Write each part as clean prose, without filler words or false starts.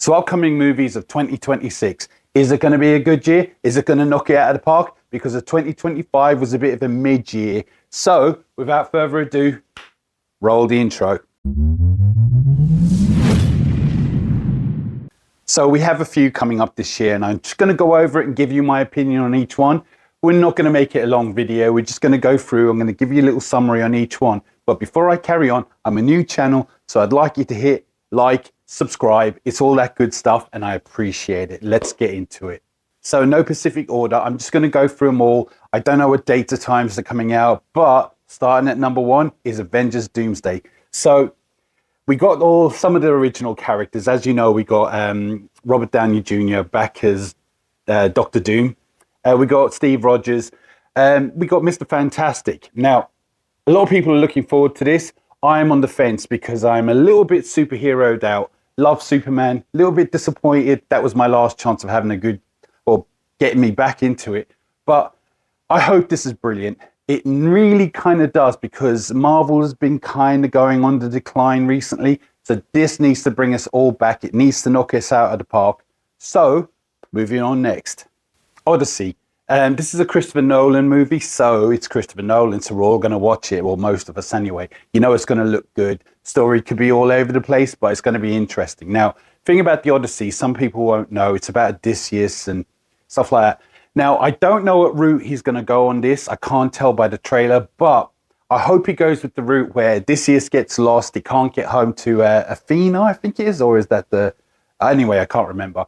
So upcoming movies of 2026. Is it going to be a good year? Is it going to knock it out of the park? Because of 2025 was a bit of a mid-year. So without further ado, roll the intro. So we have a few coming up this year, and I'm just going to go over it and give you my opinion on each one. We're not going to make it a long video. We're just going to go through. I'm going to give you a little summary on each one. But before I carry on, I'm a new channel, so I'd like you to hit like, subscribe. It's all that good stuff, and I appreciate it. Let's get into it. So no specific order. I'm just going to go through them all. I don't know what dates or times they're coming out, but starting at number 1 is Avengers Doomsday. So we got some of the original characters. As you know, we got Robert Downey Jr. back as Dr. Doom. We got Steve Rogers. We got Mr. Fantastic. Now, a lot of people are looking forward to this. I am on the fence because I'm a little bit superheroed out. Love Superman. A little bit disappointed. That was my last chance of having a good, or getting me back into it. But I hope this is brilliant. It really kind of does, because Marvel has been kind of going on the decline recently. So this needs to bring us all back. It needs to knock us out of the park. So moving on next. Odyssey. This is a Christopher Nolan movie, so it's Christopher Nolan, so we're all going to watch it, well, most of us anyway. You know it's going to look good. Story could be all over the place, but it's going to be interesting. Now, thing about the Odyssey, some people won't know, it's about Odysseus and stuff like that. Now, I don't know what route he's going to go on this. I can't tell by the trailer, but I hope he goes with the route where Odysseus gets lost. He can't get home to Athena, I think it is, or is that the... Anyway, I can't remember.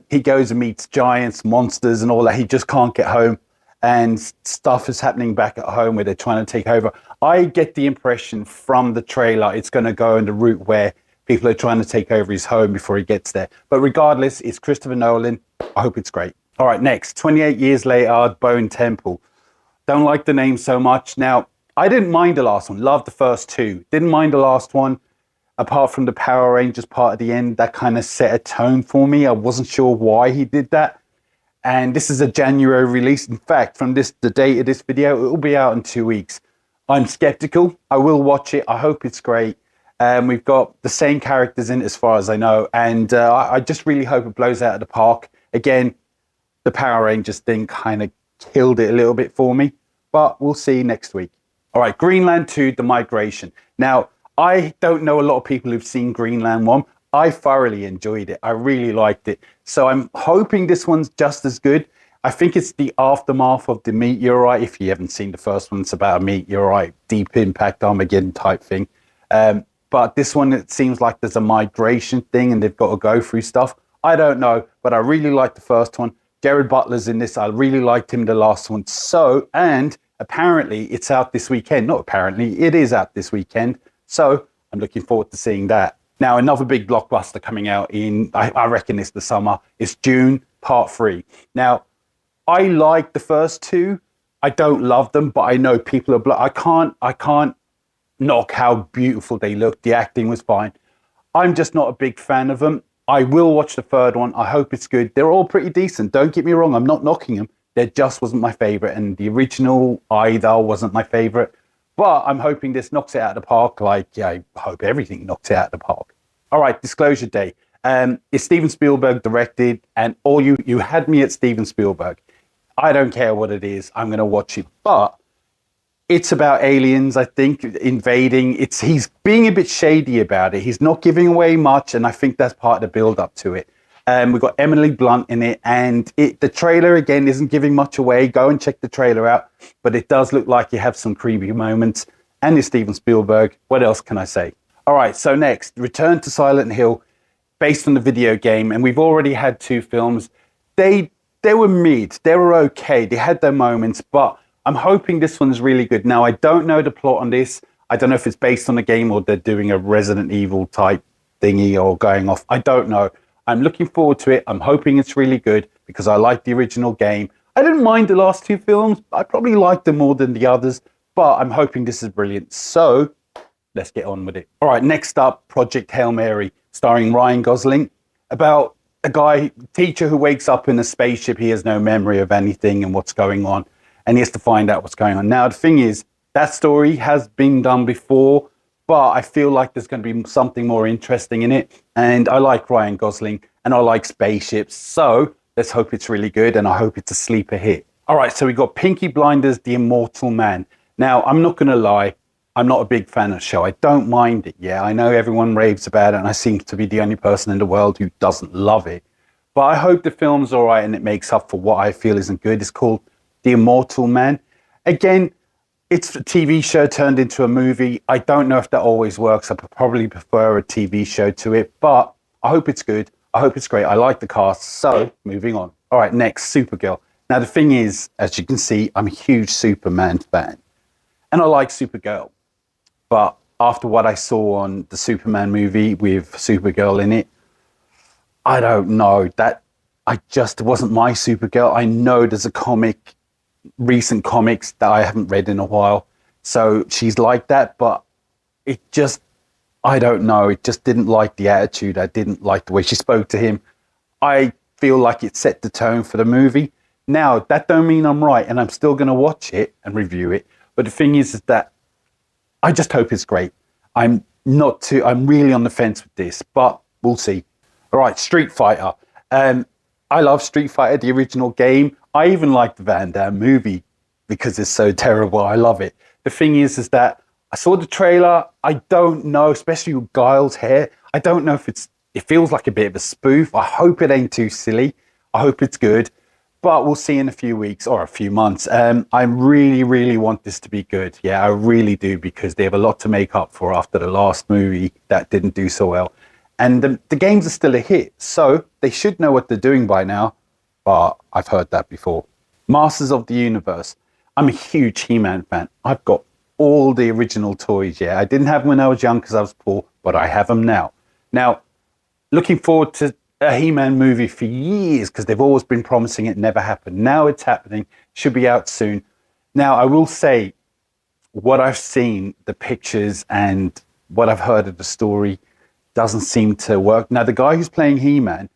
He goes and meets giants, monsters and all that. He just can't get home, and stuff is happening back at home where they're trying to take over. I get the impression from the trailer it's going to go in the route where people are trying to take over his home before he gets there. But regardless, it's Christopher Nolan. I hope it's great. All right, next, 28 years later, Bone Temple. Don't like the name so much. Now, I didn't mind the last one. Loved the first two. Didn't mind the last one. Apart from the Power Rangers part at the end, that kind of set a tone for me. I wasn't sure why he did that. And this is a January release. In fact, from the date of this video, it will be out in 2 weeks. I'm skeptical. I will watch it. I hope it's great. We've got the same characters in it as far as I know. And I just really hope it blows out of the park. Again, the Power Rangers thing kind of killed it a little bit for me. But we'll see next week. All right, Greenland 2, The Migration. Now, I don't know a lot of people who've seen Greenland 1. I thoroughly enjoyed it. I really liked it. So I'm hoping this one's just as good. I think it's the aftermath of the meteorite. If you haven't seen the first one, it's about a meteorite, deep impact Armageddon type thing. But this one, it seems like there's a migration thing and they've got to go through stuff. I don't know, but I really liked the first one. Jared Butler's in this. I really liked him the last one. So, and apparently it's out this weekend. Not apparently, it is out this weekend. So I'm looking forward to seeing that. Now, another big blockbuster coming out in, I reckon it's the summer, is Dune Part 3. Now, I like the first two. I don't love them, but I know people are, I can't knock how beautiful they look. The acting was fine. I'm just not a big fan of them. I will watch the third one. I hope it's good. They're all pretty decent. Don't get me wrong. I'm not knocking them. They just wasn't my favorite. And the original either wasn't my favorite. But I'm hoping this knocks it out of the park. I hope everything knocks it out of the park. All right, Disclosure Day. It's Steven Spielberg directed, and all you had me at Steven Spielberg. I don't care what it is. I'm going to watch it. But it's about aliens, I think, invading. He's being a bit shady about it. He's not giving away much, and I think that's part of the build-up to it. We've got Emily Blunt in it, and the trailer, again, isn't giving much away. Go and check the trailer out. But it does look like you have some creepy moments. And it's Steven Spielberg. What else can I say? All right, so next, Return to Silent Hill, based on the video game. And we've already had 2 films. They were mid. They were okay. They had their moments, but I'm hoping this one's really good. Now, I don't know the plot on this. I don't know if it's based on a game or they're doing a Resident Evil type thingy or going off. I don't know. I'm looking forward to it. I'm hoping it's really good because I like the original game. I didn't mind the last 2 films. I probably liked them more than the others, but I'm hoping this is brilliant. So let's get on with it. All right, next up, Project Hail Mary, starring Ryan Gosling, about a teacher who wakes up in a spaceship. He has no memory of anything and what's going on, and he has to find out what's going on. Now, the thing is, that story has been done before, but I feel like there's going to be something more interesting in it. And I like Ryan Gosling and I like spaceships. So let's hope it's really good, and I hope it's a sleeper hit. All right, so we got Peaky Blinders, The Immortal Man. Now, I'm not going to lie, I'm not a big fan of the show. I don't mind it, yeah. I know everyone raves about it, and I seem to be the only person in the world who doesn't love it. But I hope the film's all right and it makes up for what I feel isn't good. It's called The Immortal Man. Again, it's a TV show turned into a movie. I don't know if that always works. I probably prefer a TV show to it, but I hope it's good. I hope it's great. I like the cast. So, moving on. All right, next, Supergirl. Now, the thing is, as you can see, I'm a huge Superman fan. And I like Supergirl. But after what I saw on the Superman movie with Supergirl in it, I don't know. It wasn't my Supergirl. I know there's a recent comics that I haven't read in a while. So she's like that, but I don't know. It just didn't like the attitude. I didn't like the way she spoke to him. I feel like it set the tone for the movie. Now, that don't mean I'm right, and I'm still going to watch it and review it. But the thing is that I just hope it's great. I'm really on the fence with this, but we'll see. All right, Street Fighter. I love Street Fighter, the original game. I even like the Van Damme movie because it's so terrible. I love it. The thing is that I saw the trailer. I don't know, especially with Guile's hair. I don't know if it feels like a bit of a spoof. I hope it ain't too silly. I hope it's good. But we'll see in a few weeks or a few months. I really, really want this to be good. Yeah, I really do, because they have a lot to make up for after the last movie that didn't do so well. And the games are still a hit, so they should know what they're doing by now. But I've heard that before. Masters of the Universe. I'm a huge He-Man fan. I've got all the original toys, yeah. I didn't have them when I was young because I was poor, but I have them now. Now, looking forward to a He-Man movie for years because they've always been promising it, never happened. Now it's happening, should be out soon. Now, I will say what I've seen, the pictures and what I've heard of the story doesn't seem to work. Now, the guy who's playing He-Man,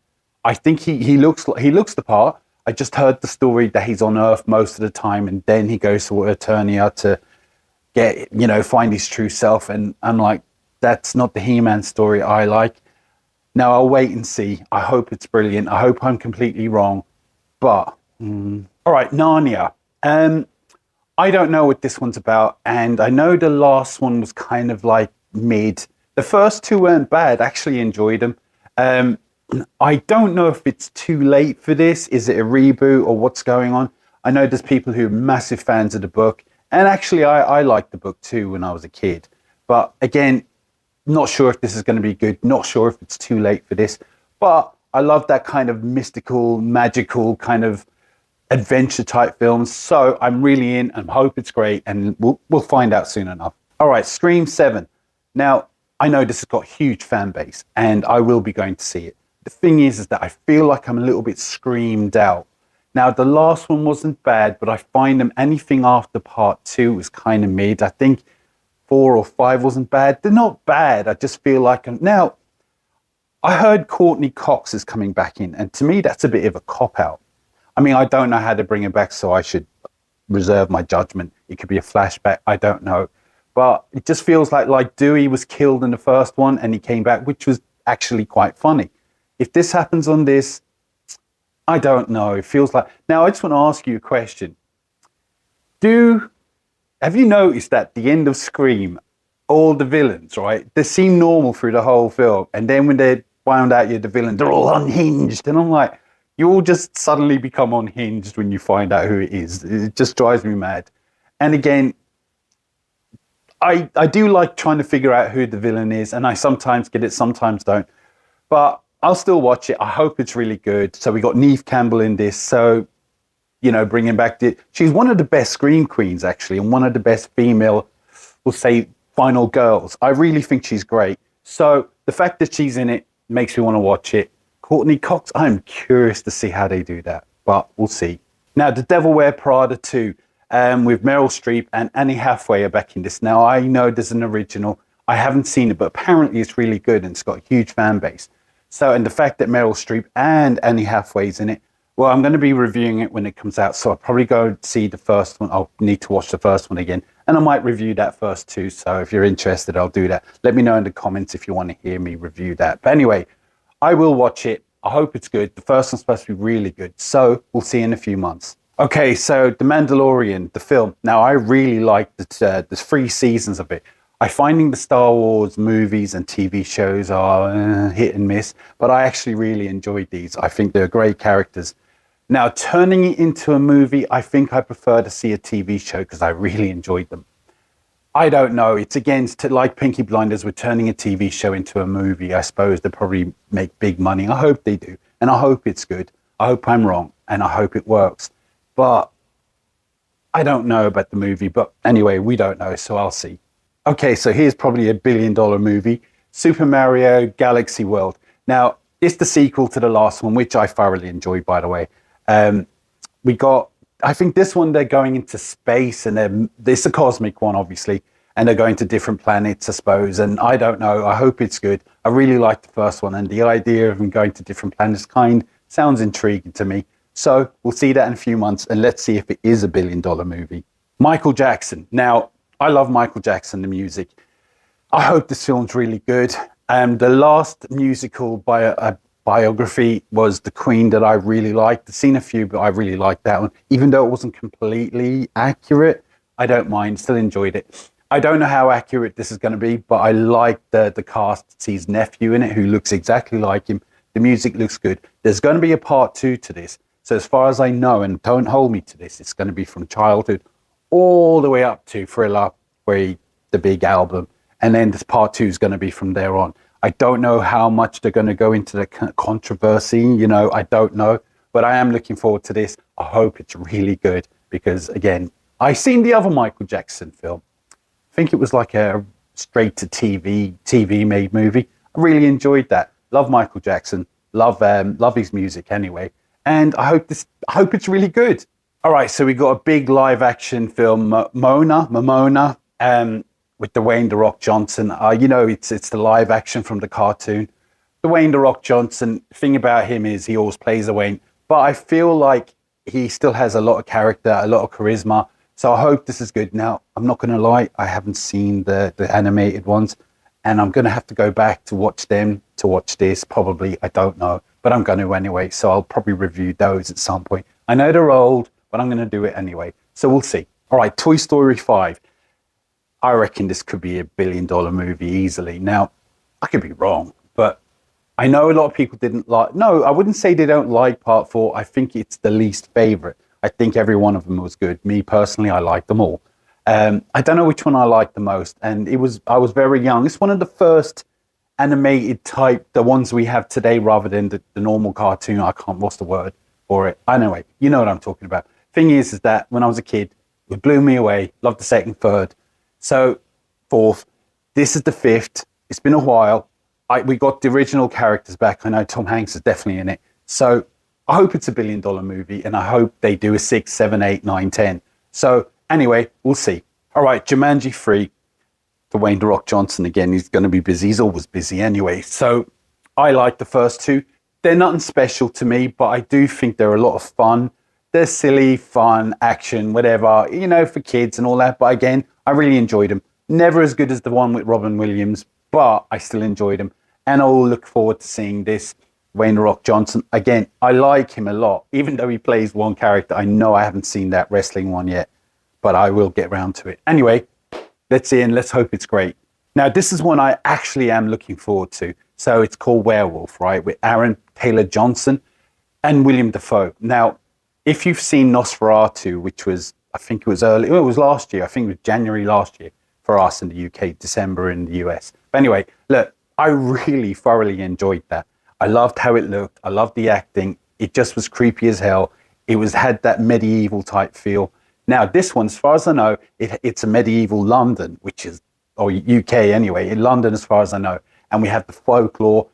I think he looks the part. I just heard the story that he's on Earth most of the time, and then he goes to Eternia to find his true self. And I'm like, that's not the He-Man story I like. Now, I'll wait and see. I hope it's brilliant. I hope I'm completely wrong. But, all right, Narnia. I don't know what this one's about. And I know the last one was kind of like mid. The first two weren't bad. I actually enjoyed them. I don't know if it's too late for this. Is it a reboot or what's going on? I know there's people who are massive fans of the book. And actually, I liked the book too when I was a kid. But again, not sure if this is going to be good. Not sure if it's too late for this. But I love that kind of mystical, magical kind of adventure type films. So I'm really in and hope it's great. And we'll find out soon enough. All right, Scream 7. Now, I know this has got a huge fan base and I will be going to see it. The thing is that I feel like I'm a little bit screamed out. Now, the last one wasn't bad, but I find them anything after part 2 was kind of mid. I think 4 or 5 wasn't bad. They're not bad. I just feel like now, I heard Courtney Cox is coming back in, and to me, that's a bit of a cop-out. I mean, I don't know how to bring her back, so I should reserve my judgment. It could be a flashback. I don't know. But it just feels like Dewey was killed in the first one and he came back, which was actually quite funny. If this happens on this, I don't know. It feels like... Now, I just want to ask you a question. Have you noticed that at the end of Scream, all the villains, right, they seem normal through the whole film. And then when they found out you're the villain, they're all unhinged. And I'm like, you all just suddenly become unhinged when you find out who it is. It just drives me mad. And again, I do like trying to figure out who the villain is, and I sometimes get it, sometimes don't. But I'll still watch it. I hope it's really good. So we got Neve Campbell in this. So, bringing back she's one of the best scream queens, actually, and one of the best female, we'll say, final girls. I really think she's great. So the fact that she's in it makes me want to watch it. Courtney Cox, I'm curious to see how they do that, but we'll see. Now, The Devil Wears Prada 2. With Meryl Streep and Annie Hathaway are back in this. Now, I know there's an original. I haven't seen it, but apparently it's really good and it's got a huge fan base. So, and the fact that Meryl Streep and Annie Hathaway's in it, I'm going to be reviewing it when it comes out. So I'll probably go see the first one. I'll need to watch the first one again. And I might review that first too. So if you're interested, I'll do that. Let me know in the comments if you want to hear me review that. But anyway, I will watch it. I hope it's good. The first one's supposed to be really good. So we'll see in a few months. Okay, so The Mandalorian, the film. Now, I really like the 3 seasons of it. I finding the Star Wars movies and TV shows are hit and miss, but I actually really enjoyed these. I think they're great characters. Now, turning it into a movie, I think I prefer to see a TV show because I really enjoyed them. I don't know. It's against, like Peaky Blinders, we're turning a TV show into a movie. I suppose they probably make big money. I hope they do. And I hope it's good. I hope I'm wrong. And I hope it works. But I don't know about the movie. But anyway, we don't know. So I'll see. Okay, so here's probably $1 billion movie. Super Mario Galaxy World. Now, it's the sequel to the last one, which I thoroughly enjoyed, by the way. We got, I think this one, they're going into space, and it's a cosmic one, obviously, and they're going to different planets, I suppose. And I don't know. I hope it's good. I really liked the first one, and the idea of them going to different planets sounds intriguing to me. So we'll see that in a few months, and let's see if it is $1 billion movie. Michael Jackson. Now, I love Michael Jackson, the music. I hope this film's really good. The last musical biography was The Queen that I really liked. I've seen a few, but I really liked that one. Even though it wasn't completely accurate, I don't mind, still enjoyed it. I don't know how accurate this is going to be, but I like the cast. It's his nephew in it who looks exactly like him. The music looks good. There's going to be a part 2 to this. So as far as I know, and don't hold me to this, it's going to be from childhood all the way up to Thriller, the big album. And then this part 2 is going to be from there on. I don't know how much they're going to go into the controversy, I don't know. But I am looking forward to this. I hope it's really good because, again, I've seen the other Michael Jackson film. I think it was like a straight-to-TV made movie. I really enjoyed that. Love Michael Jackson. Love his music anyway. And I hope it's really good. All right, so we got a big live-action film, Moana, with Dwayne "The Rock" Johnson. It's the live action from the cartoon. Dwayne "The Rock" Johnson, thing about him is he always plays Dwayne, but I feel like he still has a lot of character, a lot of charisma. So I hope this is good. Now, I'm not going to lie, I haven't seen the animated ones, and I'm going to have to go back to watch them, to watch this, probably. I don't know, but I'm going to anyway. So I'll probably review those at some point. I know they're old, but I'm going to do it anyway. So we'll see. All right, Toy Story 5. I reckon this could be $1 billion movie easily. Now, I could be wrong, but I know a lot of people didn't like... No, I wouldn't say they don't like Part 4. I think it's the least favorite. I think every one of them was good. Me, personally, I liked them all. I don't know which one I liked the most. And I was very young. It's one of the first animated type, the ones we have today rather than the normal cartoon. What's the word for it? Anyway, you know what I'm talking about. Thing is that when I was a kid, it blew me away. Loved the second, third. So, 4th, this is the 5th. It's been a while. We got the original characters back. I know Tom Hanks is definitely in it. So, I hope it's $1 billion movie, and I hope they do a 6, 7, 8, 9, 10. So, anyway, we'll see. All right, Jumanji 3. Dwayne "The Rock" Johnson again. He's going to be busy. He's always busy anyway. So, I like the first 2. They're nothing special to me, but I do think they're a lot of fun. They're silly, fun, action, whatever, for kids and all that. But again, I really enjoyed them. Never as good as the one with Robin Williams, but I still enjoyed them. And I'll look forward to seeing this. Dwayne "The Rock" Johnson. Again, I like him a lot. Even though he plays one character, I know I haven't seen that wrestling one yet, but I will get around to it. Anyway, let's see and let's hope it's great. Now, this is one I actually am looking forward to. So it's called Werewolf, right? With Aaron Taylor Johnson and William Dafoe. Now, if you've seen Nosferatu, which was, I think it was it was last year. I think it was January last year for us in the UK, December in the US. But anyway, look, I really thoroughly enjoyed that. I loved how it looked. I loved the acting. It just was creepy as hell. It had that medieval type feel. Now, this one, as far as I know, it's a medieval London, or UK anyway, in London as far as I know. And we have the folklore.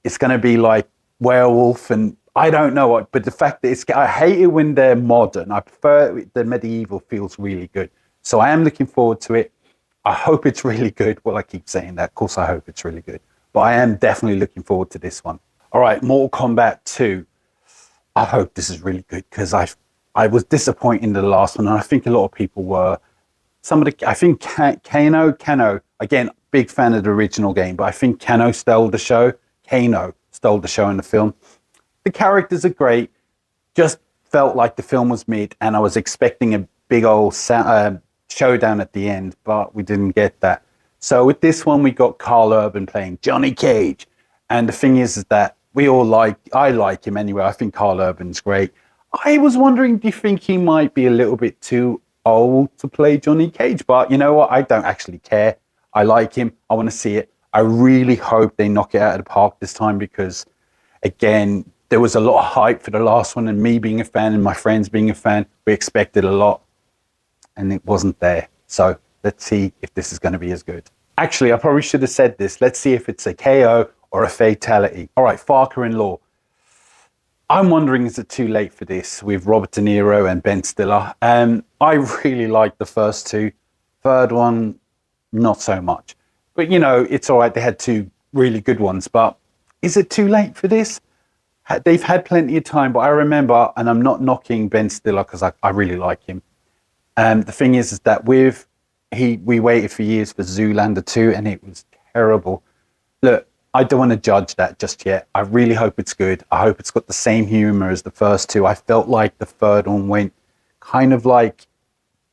It's going to be like werewolf and I don't know what, but the fact that I hate it when they're modern. I prefer the medieval feels really good. So I am looking forward to it. I hope it's really good. Well, I keep saying that. Of course, I hope it's really good. But I am definitely looking forward to this one. All right, Mortal Kombat 2. I hope this is really good because I was disappointed in the last one, and I think a lot of people were. some of the, I think Kano, again, big fan of the original game, but I think Kano stole the show. Kano stole the show in the film. The characters are great, just felt like the film was mid, and I was expecting a big old showdown at the end, but we didn't get that. So with this one, we got Carl Urban playing Johnny Cage. And the thing is that I like him anyway. I think Carl Urban's great. I was wondering, do you think he might be a little bit too old to play Johnny Cage? But you know what? I don't actually care. I like him. I want to see it. I really hope they knock it out of the park this time because, again, there was a lot of hype for the last one, and me being a fan and my friends being a fan, we expected a lot, and it wasn't there. So let's see if this is going to be as good. Actually, I probably should have said this. Let's see if it's a KO or a fatality. All right, Father-in-Law. I'm wondering, is it too late for this with Robert De Niro and Ben Stiller? I really liked the first two. Third one, not so much. But, you know, it's all right. They had two really good ones. But is it too late for this? They've had plenty of time. But I remember, and I'm not knocking Ben Stiller because I really like him. The thing is that we waited for years for Zoolander 2, and it was terrible. Look, I don't want to judge that just yet. I really hope it's good. I hope it's got the same humor as the first two. I felt like the third one went kind of like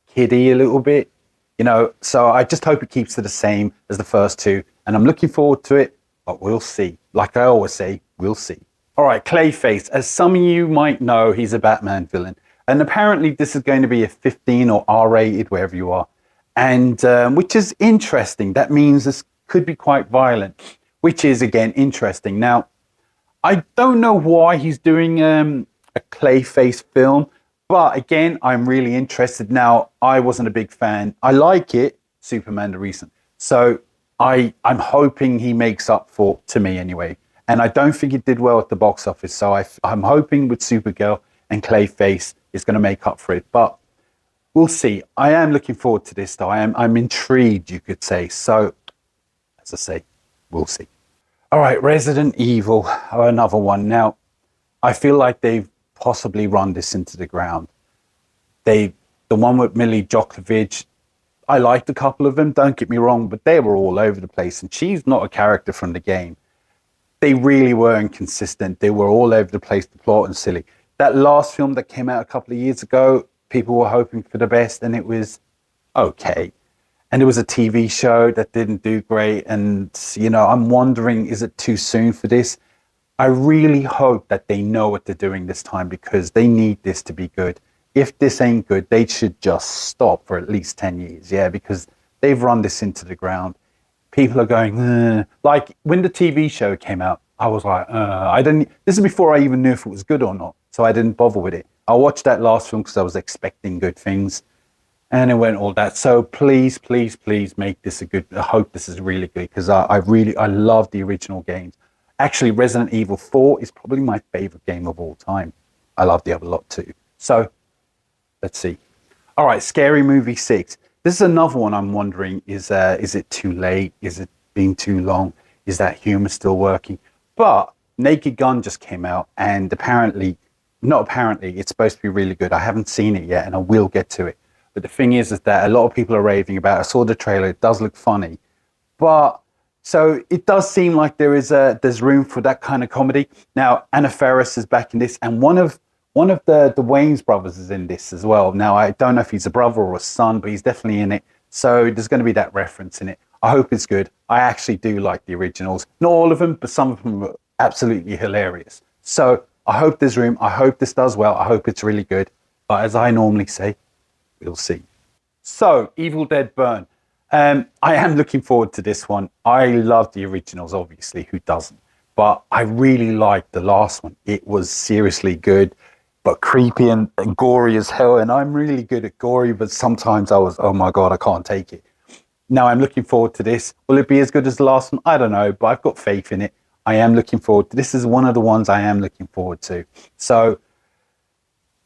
kiddie a little bit, you know. So I just hope it keeps to the same as the first two. And I'm looking forward to it, but we'll see. Like I always say, we'll see. All right, Clayface. As some of you might know, he's a Batman villain. And apparently this is going to be a 15 or R-rated, wherever you are. And which is interesting. That means this could be quite violent, which is, again, interesting. Now, I don't know why he's doing a Clayface film, but again, I'm really interested. Now, I wasn't a big fan. I like it, Superman the recent. So I'm hoping he makes up for, to me anyway. And I don't think it did well at the box office. So I'm hoping with Supergirl and Clayface is going to make up for it. But we'll see. I am looking forward to this, though. I'm intrigued, you could say. So, as I say, we'll see. All right, Resident Evil, another one. Now, I feel like they've possibly run this into the ground. The one with Millie Jovovich, I liked a couple of them, don't get me wrong, but they were all over the place, and she's not a character from the game. They really were inconsistent. They were all over the place, the plot and silly. That last film that came out a couple of years ago, people were hoping for the best, and it was okay. And it was a TV show that didn't do great. And, you know, I'm wondering, is it too soon for this? I really hope that they know what they're doing this time because they need this to be good. If this ain't good, they should just stop for at least 10 years. Yeah, because they've run this into the ground. People are going, ugh. Like when the TV show came out, I was like, this is before I even knew if it was good or not. So I didn't bother with it. I watched that last film because I was expecting good things. And it went all that. So please, please, please make this a good. I hope this is really good because I love the original games. Actually, Resident Evil 4 is probably my favorite game of all time. I love the other lot too. So let's see. All right, Scary Movie 6. This is another one I'm wondering, is it too late? Is it been too long? Is that humor still working? But Naked Gun just came out and it's supposed to be really good. I haven't seen it yet and I will get to it. But the thing is that a lot of people are raving about it. I saw the trailer. It does look funny. But so it does seem like there's room for that kind of comedy. Now, Anna Faris is back in this. And one of the Wayans brothers is in this as well. Now, I don't know if he's a brother or a son, but he's definitely in it. So there's going to be that reference in it. I hope it's good. I actually do like the originals. Not all of them, but some of them are absolutely hilarious. So I hope there's room. I hope this does well. I hope it's really good. But as I normally say, we'll see. So, Evil Dead Burn. I am looking forward to this one. I love the originals, obviously. Who doesn't? But I really liked the last one. It was seriously good, but creepy and gory as hell. And I'm really good at gory, but sometimes I was, oh my God, I can't take it. Now I'm looking forward to this. Will it be as good as the last one? I don't know, but I've got faith in it. I am looking forward to this. Is one of the ones I am looking forward to. So,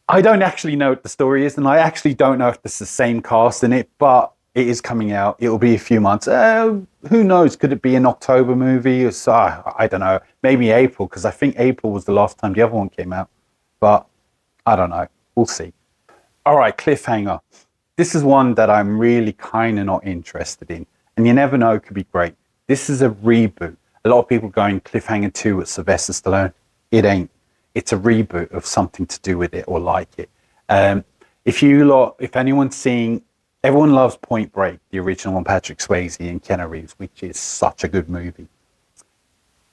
I don't actually know what the story is, and I actually don't know if this is the same cast in it, but it is coming out. It'll be a few months. Who knows? Could it be an October movie? Or I don't know. Maybe April, because I think April was the last time the other one came out. But I don't know. We'll see. All right, Cliffhanger. this is one that I'm really kind of not interested in. And you never know, it could be great. This is a reboot. A lot of people going Cliffhanger 2 with Sylvester Stallone. It ain't. It's a reboot of something to do with it or like it. If anyone's seeing, everyone loves Point Break, the original one, Patrick Swayze and Keanu Reeves, which is such a good movie.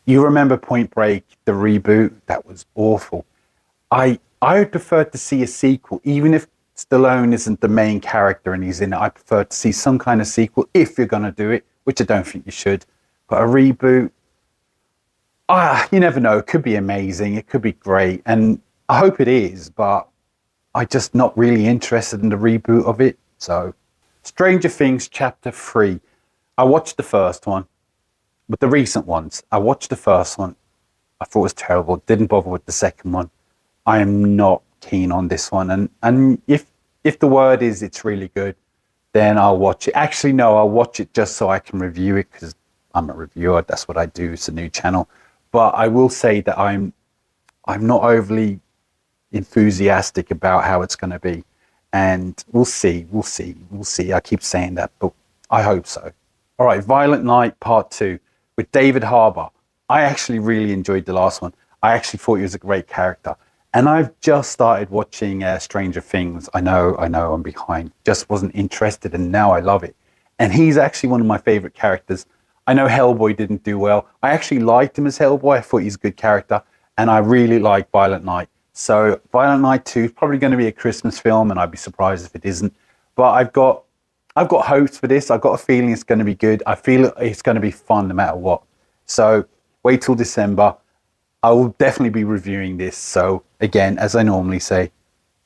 You remember Point Break, the reboot? That was awful. I would prefer to see a sequel, even if Stallone isn't the main character and he's in it. I prefer to see some kind of sequel if you're going to do it, which I don't think you should. But a reboot, you never know. It could be amazing. It could be great. And I hope it is, but I'm just not really interested in the reboot of it. So, Stranger Things Chapter 3. I watched the first one. With the recent ones, I watched the first one. I thought it was terrible. Didn't bother with the second one. I am not keen on this one. And if the word is it's really good, then I'll watch it. Actually, no, I'll watch it just so I can review it because I'm a reviewer. That's what I do. It's a new channel. But I will say that I'm not overly enthusiastic about how it's going to be. And we'll see. I keep saying that, but I hope so. All right, Violent Night Part 2 with David Harbour. I actually really enjoyed the last one. I actually thought he was a great character. And I've just started watching Stranger Things. I know I'm behind. Just wasn't interested, and now I love it. And he's actually one of my favorite characters. I know Hellboy didn't do well. I actually liked him as Hellboy. I thought he's a good character. And I really like Violent Night. So Violent Night 2 is probably going to be a Christmas film, and I'd be surprised if it isn't. But I've got hopes for this. I've got a feeling it's going to be good. I feel it's going to be fun no matter what. So wait till December. I will definitely be reviewing this. So again, as I normally say,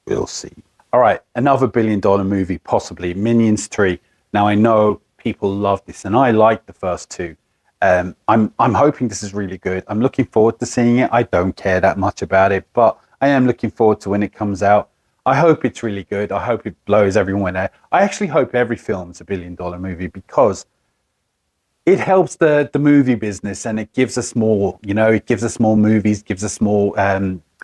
we'll see. All right, another $1 billion movie, possibly Minions 3. Now I know people love this, and I like the first two. I'm hoping this is really good. I'm looking forward to seeing it. I don't care that much about it, but I am looking forward to when it comes out. I hope it's really good. I hope it blows everyone out. I actually hope every film is $1 billion movie because it helps the movie business, and it gives us more, it gives us more movies, gives us more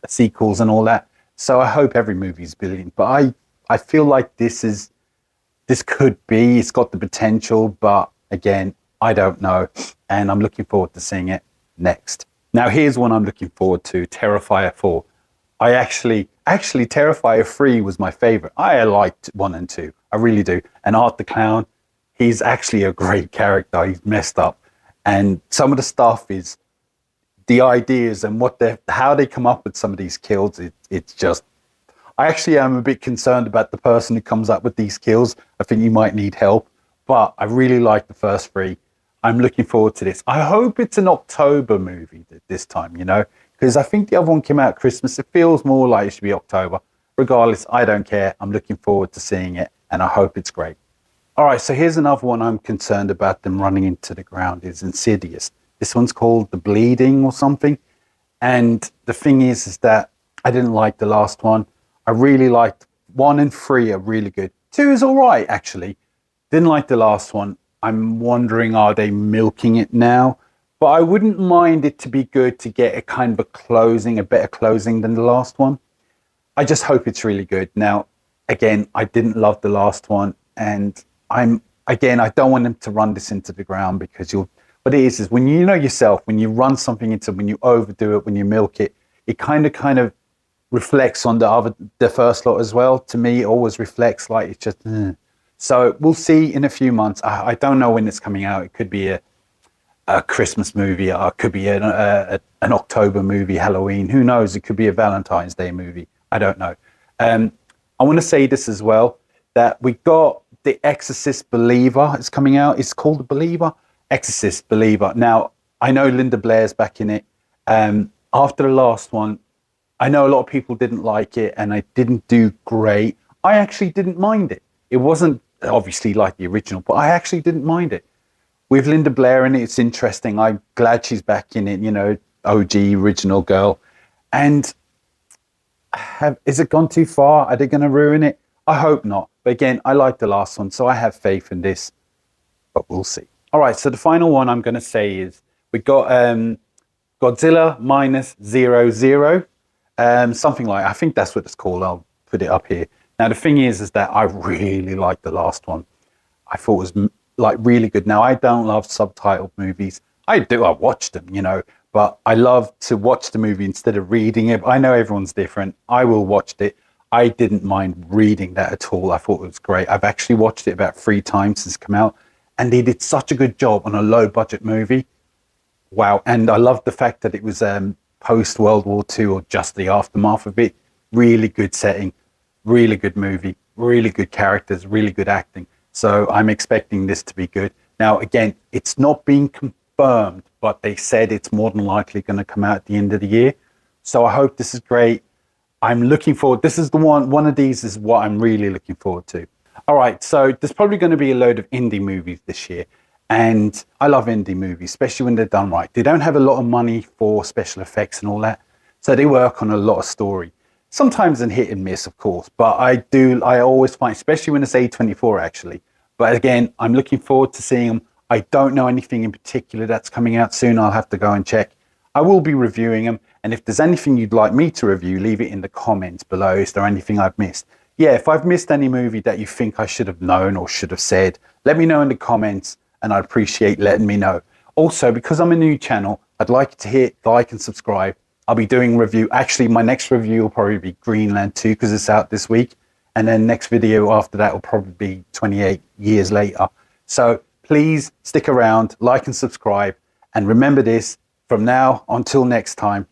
sequels and all that. So I hope every movie is $1 billion. But I feel like this could be, it's got the potential, but again, I don't know. And I'm looking forward to seeing it next. Now, here's one I'm looking forward to, Terrifier 4. I actually, Terrifier 3 was my favorite. I liked 1 and 2. I really do. And Art the Clown, he's actually a great character. He's messed up. And some of the stuff is the ideas and how they come up with some of these kills. It's just, I actually am a bit concerned about the person who comes up with these kills. I think you might need help, but I really like the first 3. I'm looking forward to this. I hope it's an October movie this time, because I think the other one came out at Christmas. It feels more like it should be October. Regardless, I don't care. I'm looking forward to seeing it, and I hope it's great. All right, so here's another one I'm concerned about them running into the ground is Insidious. This one's called The Bleeding or something. And the thing is that I didn't like the last one. I really liked 1 and 3 are really good. 2 is all right, actually. Didn't like the last one. I'm wondering, are they milking it now? But I wouldn't mind it to be good to get a kind of a better closing than the last one. I just hope it's really good. Now, again, I didn't love the last one. And I don't want them to run this into the ground because what it is when you know yourself, when you run something when you overdo it, when you milk it, it kind of reflects on the first lot as well. To me, it always reflects like it's just, So we'll see in a few months. I don't know when it's coming out. It could be a Christmas movie, or it could be an October movie, Halloween. Who knows? It could be a Valentine's Day movie. I don't know. I want to say this as well, that we got The Exorcist Believer. It's coming out. It's called The Believer. Exorcist Believer. Now, I know Linda Blair's back in it. After the last one, I know a lot of people didn't like it, and I didn't do great. I actually didn't mind it. It wasn't obviously like the original, but I actually didn't mind it. With Linda Blair in it, it's interesting. I'm glad she's back in it, OG, original girl. And is it gone too far? Are they going to ruin it? I hope not. But again, I like the last one, so I have faith in this. But we'll see. All right, so the final one I'm going to say is we got Godzilla Minus 00. Something like, I think that's what it's called. I'll put it up here. Now, the thing is that I really liked the last one. I thought it was like really good. Now, I don't love subtitled movies. I watch them, you know, but I love to watch the movie instead of reading it. I know everyone's different. I will watch it. I didn't mind reading that at all. I thought it was great. I've actually watched it about 3 times since it's come out, and they did such a good job on a low budget movie. Wow. And I love the fact that it was post World War II or just the aftermath of it. Really good setting, really good movie, really good characters, really good acting. So I'm expecting this to be good. Now, again, it's not being confirmed, but they said it's more than likely going to come out at the end of the year. So I hope this is great. I'm looking forward. This is the one of these is what I'm really looking forward to. All right. So there's probably going to be a load of indie movies this year. And I love indie movies, especially when they're done right. They don't have a lot of money for special effects and all that. So they work on a lot of story. Sometimes in hit and miss, of course. But I always find, especially when it's A24 actually. But again, I'm looking forward to seeing them. I don't know anything in particular that's coming out soon. I'll have to go and check. I will be reviewing them. And if there's anything you'd like me to review, leave it in the comments below. Is there anything I've missed? Yeah, if I've missed any movie that you think I should have known or should have said, let me know in the comments, and I'd appreciate letting me know. Also, because I'm a new channel, I'd like you to hit like and subscribe. I'll be doing review. Actually, my next review will probably be Greenland 2 because it's out this week. And then next video after that will probably be 28 years later. So please stick around, like and subscribe. And remember this, from now until next time,